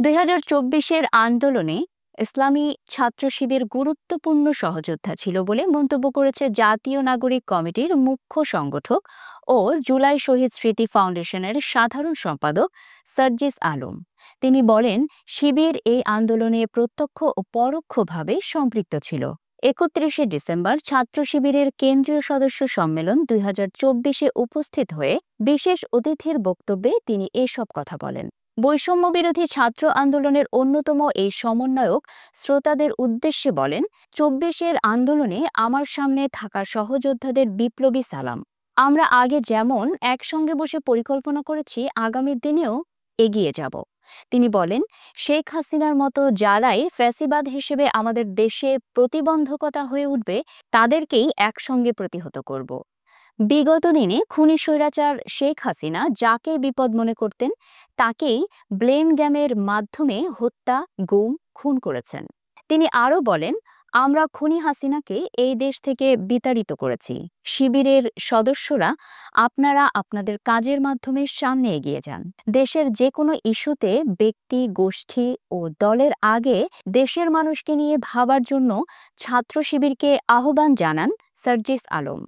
2024-এর আন্দোলনে ইসলামী ছাত্র শিবির গুরুত্বপূর্ণ সহযোদ্ধা ছিল বলে মন্তব্য করেছে জাতীয় নাগরিক কমিটির মুখ্য সংগঠক ও জুলাই শহীদ স্মৃতি ফাউন্ডেশনের সাধারণ সম্পাদক সার্জিস আলম। তিনি বলেন, শিবির এই আন্দোলনে প্রত্যক্ষ ও পরোক্ষভাবে সম্পৃক্ত ছিল। 31শে ডিসেম্বর ছাত্র শিবিরের কেন্দ্রীয় সদস্য সম্মেলন 2024-এ উপস্থিত হয়ে বিশেষ অতিথির বক্তব্যে তিনি এসব কথা বলেন। বৈষম্য বিরোধী ছাত্র আন্দোলনের অন্যতম এই সমন্বয়ক শ্রোতাদের উদ্দেশ্যে বলেন, 24-এর আন্দোলনে আমার সামনে থাকা সহযোদ্ধাদের বিপ্লবী সালাম। আমরা আগে যেমন একসঙ্গে বসে পরিকল্পনা করেছি, আগামী দিনেও এগিয়ে যাব। তিনি বলেন, শেখ হাসিনার মতো যারাই ফ্যাসিবাদ হিসেবে আমাদের দেশে প্রতিবন্ধকতা হয়ে উঠবে, তাদেরকেই একসঙ্গে প্রতিহত করব। বিগত দিনে খুনি স্বৈরাচার শেখ হাসিনা যাকে বিপদ মনে করতেন, তাকেই ব্লেম গেমের মাধ্যমে হত্যা, গুম, খুন করেছেন। তিনি আরও বলেন, আমরা খুনি হাসিনাকে এই দেশ থেকে বিতাড়িত করেছি। শিবিরের সদস্যরা, আপনারা আপনাদের কাজের মাধ্যমে সামনে এগিয়ে যান। দেশের যে কোনো ইস্যুতে ব্যক্তি, গোষ্ঠী ও দলের আগে দেশের মানুষকে নিয়ে ভাবার জন্য ছাত্র শিবিরকে আহ্বান জানান সার্জিস আলম।